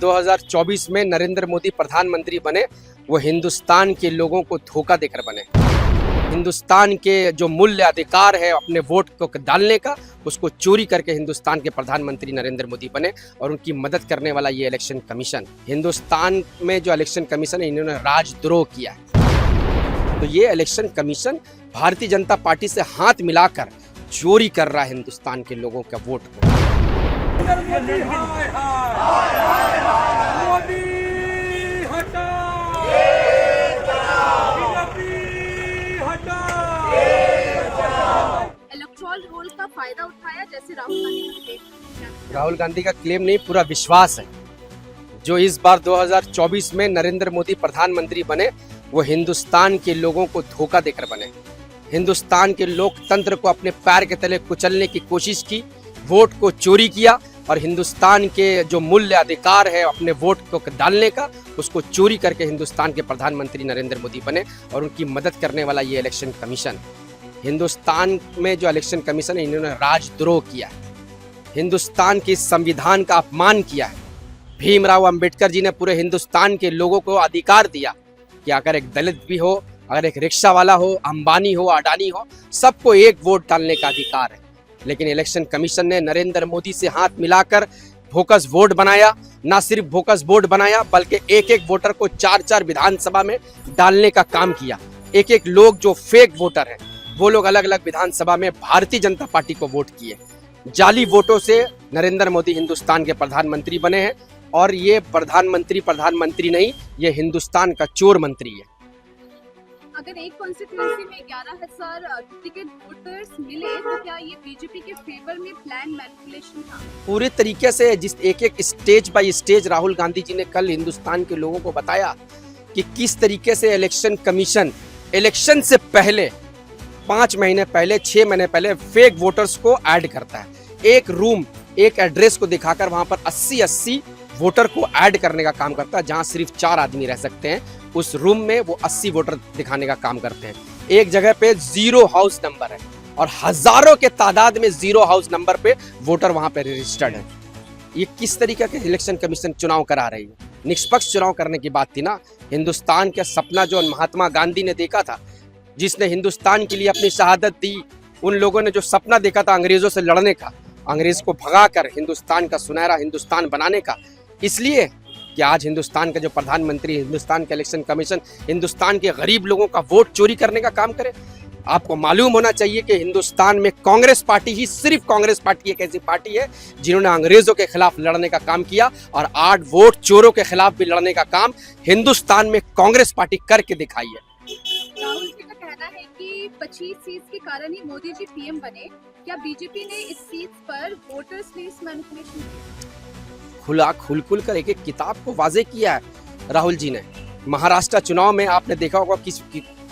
2024 में नरेंद्र मोदी प्रधानमंत्री बने वो हिंदुस्तान के लोगों को धोखा देकर बने। हिंदुस्तान के जो मूल्य अधिकार है अपने वोट को डालने का, उसको चोरी करके हिंदुस्तान के प्रधानमंत्री नरेंद्र मोदी बने। और उनकी मदद करने वाला ये इलेक्शन कमीशन, हिंदुस्तान में जो इलेक्शन कमीशन है, इन्होंने राजद्रोह किया है। तो ये election commission Bharatiya Janata party से हाथ मिलाकर चोरी कर रहा है हिंदुस्तान के लोगों का वोट को। इलेक्टोरल रोल का फायदा उठाया जैसे राहुल गांधी का क्लेम नहीं, पूरा विश्वास है। जो इस बार 2024 में नरेंद्र मोदी प्रधानमंत्री बने वो हिंदुस्तान के लोगों को धोखा देकर बने। हिंदुस्तान के लोकतंत्र को अपने पैर के तले कुचलने की कोशिश की, वोट को चोरी किया और हिंदुस्तान के जो मूल्य अधिकार है अपने वोट को डालने का, उसको चोरी करके हिंदुस्तान के प्रधानमंत्री नरेंद्र मोदी बने। और उनकी मदद करने वाला ये इलेक्शन कमीशन, हिंदुस्तान में जो इलेक्शन कमीशन है, इन्होंने राजद्रोह किया है। हिंदुस्तान के संविधान का अपमान किया है। भीमराव अंबेडकर जी ने पूरे हिंदुस्तान के लोगों को अधिकार दिया कि अगर एक दलित भी हो, अगर एक रिक्शा वाला हो, अंबानी हो, अडानी हो, सबको एक वोट डालने का अधिकार है। लेकिन इलेक्शन कमीशन ने नरेंद्र मोदी से हाथ मिलाकर बोगस वोट बनाया। ना सिर्फ बोगस वोट बनाया, बल्कि एक एक वोटर को 4-4 विधानसभा में डालने का काम किया। एक एक लोग जो फेक वोटर हैं, वो लोग अलग अलग विधानसभा में भारतीय जनता पार्टी को वोट किए। जाली वोटों से नरेंद्र मोदी हिंदुस्तान के प्रधानमंत्री बने हैं। और ये प्रधानमंत्री नहीं, ये हिंदुस्तान का चोर मंत्री है। अगर एक कॉन्स्टिट्यूएंसी में 11,000 टिकट वोटर्स मिले तो क्या ये बीजेपी के फेवर में प्लान मैनिपुलेशन था? पूरे तरीके से जिस एक stage by stage Rahul Gandhi ji ने कल हिंदुस्तान के लोगों को बताया कि किस तरीके से इलेक्शन कमीशन इलेक्शन से पहले 5 महीने पहले, 6 महीने पहले फेक वोटर्स को ऐड करता है। एक रूम, एक एड्रेस को दिखाकर वहां पर 80 वोटर को ऐड करने का काम करता है। जहां सिर्फ 4 आदमी रह सकते हैं, उस रूम में वो 80 वोटर दिखाने का काम करते हैं। एक जगह पे 0 हाउस नंबर है और हजारों के तादाद में 0 हाउस नंबर पे वोटर वहां पे रजिस्टर्ड है। ये किस तरीके के इलेक्शन कमीशन चुनाव करा रही है? निष्पक्ष चुनाव करने की बात थी ना। हिंदुस्तान का सपना जो महात्मा गांधी ने देखा था, जिसने हिंदुस्तान के लिए अपनी शहादत दी, उन लोगों ने जो सपना देखा था अंग्रेजों से लड़ने का, अंग्रेज को भगाकर हिंदुस्तान का सुनहरा हिंदुस्तान बनाने का, इसलिए कि आज हिंदुस्तान का जो प्रधानमंत्री, हिंदुस्तान का इलेक्शन कमीशन हिंदुस्तान के गरीब लोगों का वोट चोरी करने का काम करे। आपको मालूम होना चाहिए कि हिंदुस्तान में कांग्रेस पार्टी ही, सिर्फ कांग्रेस पार्टी एक ऐसी पार्टी है जिन्होंने अंग्रेजों के खिलाफ लड़ने का काम किया और 8 वोट चोरों के खिलाफ भी लड़ने का काम हिंदुस्तान में कांग्रेस पार्टी करके दिखाई है। राहुल जी का कहना है कि 25 सीट के कारण ही मोदी जी पीएम बने। क्या बीजेपी ने इस सीट पर वोटर्स लिस्ट मैनिपुलेशन किया? खुल कर एक किताब को वाजे किया है राहुल जी ने। महाराष्ट्र चुनाव में आपने देखा होगा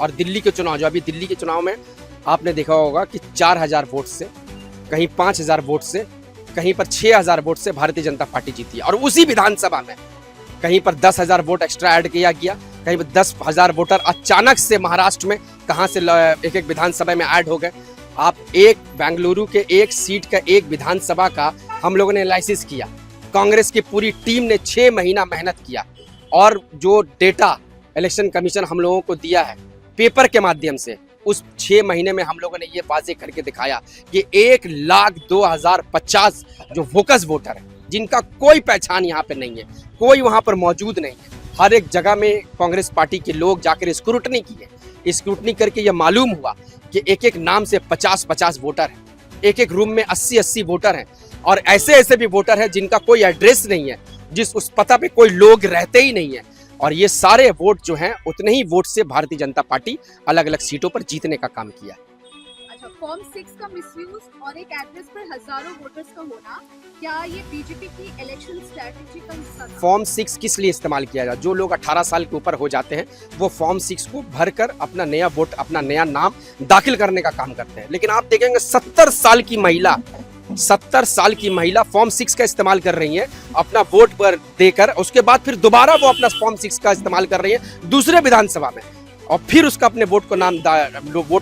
और दिल्ली के चुनाव, जो अभी दिल्ली के चुनाव में आपने देखा होगा कि 4000 वोट से, कहीं 5000 वोट से, कहीं पर 6000 वोट से भारतीय जनता पार्टी जीती है। और उसी विधानसभा में कहीं पर 10,000 वोट एक्स्ट्रा ऐड किया गया, कहीं पर 10,000 वोटर अचानक से महाराष्ट्र में कहां से एक विधानसभा में ऐड हो गए। आप एक बेंगलुरु के एक सीट का, एक विधानसभा का हम लोगों ने एनालिसिस किया। कांग्रेस की पूरी टीम ने 6 महीना मेहनत किया और जो डेटा इलेक्शन कमीशन हम लोगों को दिया है पेपर के माध्यम से, उस 6 महीने में हम लोगों ने ये वाजे करके दिखाया कि 1,02,050 जो बोगस वोटर है, जिनका कोई पहचान यहाँ पे नहीं है, कोई वहाँ पर मौजूद नहीं है। हर एक जगह में कांग्रेस पार्टी के लोग जाकर स्क्रूटनी किए। स्क्रूटनी करके ये मालूम हुआ कि एक एक नाम से 50-50 वोटर है, एक एक रूम में 80-80 वोटर हैं। और ऐसे भी वोटर हैं जिनका कोई एड्रेस नहीं है, उस पता पे कोई लोग रहते ही नहीं है। और ये सारे वोट जो हैं, उतने ही वोट से भारतीय जनता पार्टी अलग अलग सीटों पर जीतने का काम किया। अच्छा, फॉर्म 6 का मिसयूज और एक एड्रेस पर हजारों वोटर्स का होना, क्या ये बीजेपी की इलेक्शन स्ट्रेटजी का हिस्सा था? फॉर्म 6 किस लिए इस्तेमाल किया जाए? जो लोग 18 साल के ऊपर हो जाते हैं, वो फॉर्म 6 को भरकर अपना नया वोट, अपना नया नाम दाखिल करने का काम करते हैं। लेकिन आप देखेंगे 70 साल की महिला फॉर्म 6 का इस्तेमाल कर रही है अपना वोट पर देकर, उसके बाद फिर दोबारा वो अपना फॉर्म 6 का इस्तेमाल कर रही है दूसरे विधानसभा में, और फिर उसका अपने वोट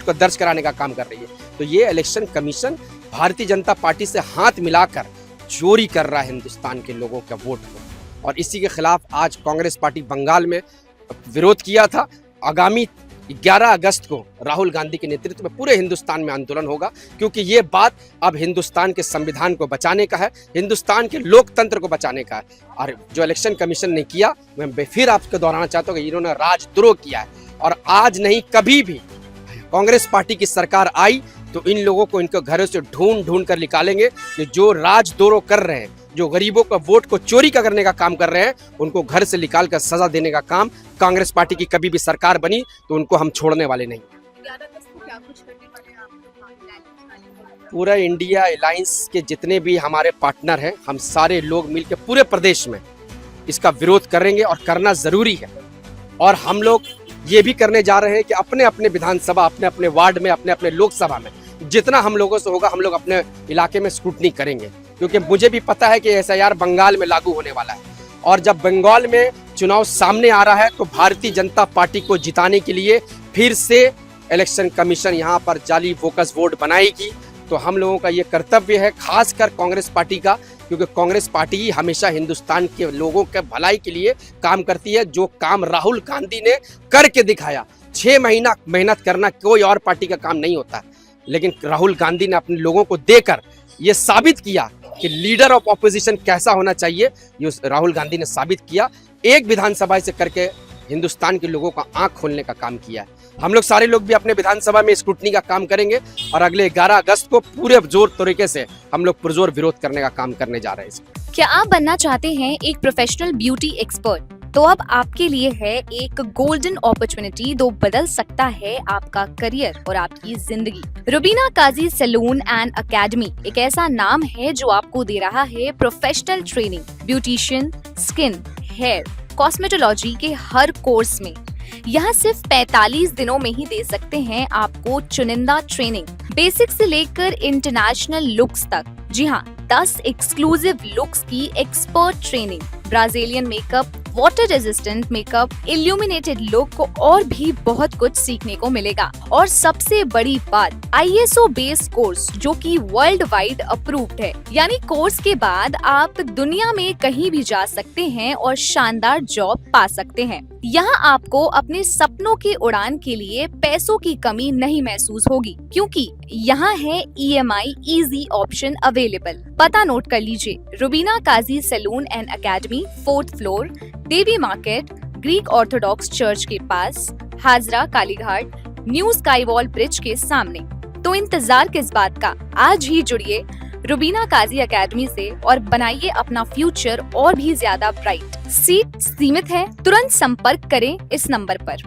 को दर्ज कराने का काम कर रही है। तो ये election commission Bharatiya Janata party से हाथ मिलाकर चोरी कर रहा है हिंदुस्तान के लोगों का वोट को। और इसी के खिलाफ आज कांग्रेस पार्टी बंगाल में विरोध किया था। आगामी 11 अगस्त को राहुल गांधी के नेतृत्व में पूरे हिंदुस्तान में आंदोलन होगा, क्योंकि ये बात अब हिंदुस्तान के संविधान को बचाने का है, हिंदुस्तान के लोकतंत्र को बचाने का है। और जो इलेक्शन कमीशन ने किया, मैं फिर आपको दोहराना चाहता हूँ कि इन्होंने राजद्रोह किया है। और आज नहीं, कभी भी कांग्रेस पार्टी की सरकार आई तो इन लोगों को इनके घरों से ढूंढ ढूंढ कर निकालेंगे कि जो राजद्रोह कर रहे हैं, जो गरीबों का वोट को चोरी करने का काम कर रहे हैं, उनको घर से निकाल कर सजा देने का काम कांग्रेस पार्टी की कभी भी सरकार बनी तो उनको हम छोड़ने वाले नहीं। 11 अगस्त को क्या कुछ करने वाले हैं आप लोग? पूरा इंडिया अलायंस के जितने भी हमारे पार्टनर हैं, हम सारे लोग मिलकर पूरे प्रदेश में इसका विरोध करेंगे और करना जरूरी है। और हम लोग ये भी करने जा रहे हैं कि अपने अपने विधानसभा, अपने अपने वार्ड में, अपने अपने लोकसभा में जितना हम लोगों से होगा, हम लोग अपने इलाके में स्क्रूटनी करेंगे, क्योंकि मुझे भी पता है कि एसआईआर बंगाल में लागू होने वाला है। और जब बंगाल में चुनाव सामने आ रहा है तो भारतीय जनता पार्टी को जिताने के लिए फिर से इलेक्शन कमीशन यहाँ पर जाली बोगस वोट बनाएगी। तो हम लोगों का ये कर्तव्य है, खासकर कांग्रेस पार्टी का, क्योंकि कांग्रेस पार्टी ही हमेशा हिंदुस्तान के लोगों के भलाई के लिए काम करती है। जो काम राहुल गांधी ने करके दिखाया, 6 महीना मेहनत करना कोई और पार्टी का काम नहीं होता, लेकिन राहुल गांधी ने अपने लोगों को देकर ये साबित किया कि लीडर ऑफ ऑपोजिशन कैसा होना चाहिए। ये राहुल गांधी ने साबित किया, एक विधानसभा से करके हिंदुस्तान के लोगों का आंख खोलने का काम किया है। हम लोग सारे लोग भी अपने विधानसभा में स्क्रूटनी का काम करेंगे और अगले 11 अगस्त को पूरे जोर तरीके से हम लोग पुरजोर विरोध करने का काम करने जा रहे हैं। क्या आप बनना चाहते हैं एक प्रोफेशनल ब्यूटी एक्सपर्ट? तो अब आपके लिए है एक गोल्डन अपॉर्चुनिटी जो बदल सकता है आपका करियर और आपकी जिंदगी। Rubina Kazi salon and academy एक ऐसा नाम है जो आपको दे रहा है professional training, beautician, skin, hair, cosmetology के हर कोर्स में। यहाँ सिर्फ 45 दिनों में ही दे सकते हैं आपको चुनिंदा ट्रेनिंग, बेसिक से लेकर इंटरनेशनल लुक्स तक। जी हाँ, 10 एक्सक्लूसिव लुक्स की expert training, Brazilian makeup, water resistant makeup, illuminated look को और भी बहुत कुछ सीखने को मिलेगा। और सबसे बड़ी बात, ISO बेस्ड कोर्स जो कि वर्ल्ड वाइड अप्रूव्ड है। यानी कोर्स के बाद आप दुनिया में कहीं भी जा सकते हैं और शानदार जॉब पा सकते हैं। यहाँ आपको अपने सपनों की उड़ान के लिए पैसों की कमी नहीं महसूस होगी, क्योंकि यहाँ है EMI इजी ऑप्शन अवेलेबल। पता नोट कर लीजिए, Rubina Kazi salon and academy, 4th floor, Devi market, Greek orthodox church के पास, Hazra Kalighat, new sky wall bridge के सामने। तो इंतजार किस बात का, आज ही जुड़िए रुबीना काजी एकेडमी से और बनाइए अपना फ्यूचर और भी ज्यादा ब्राइट। सीट सीमित है, तुरंत संपर्क करें इस नंबर पर।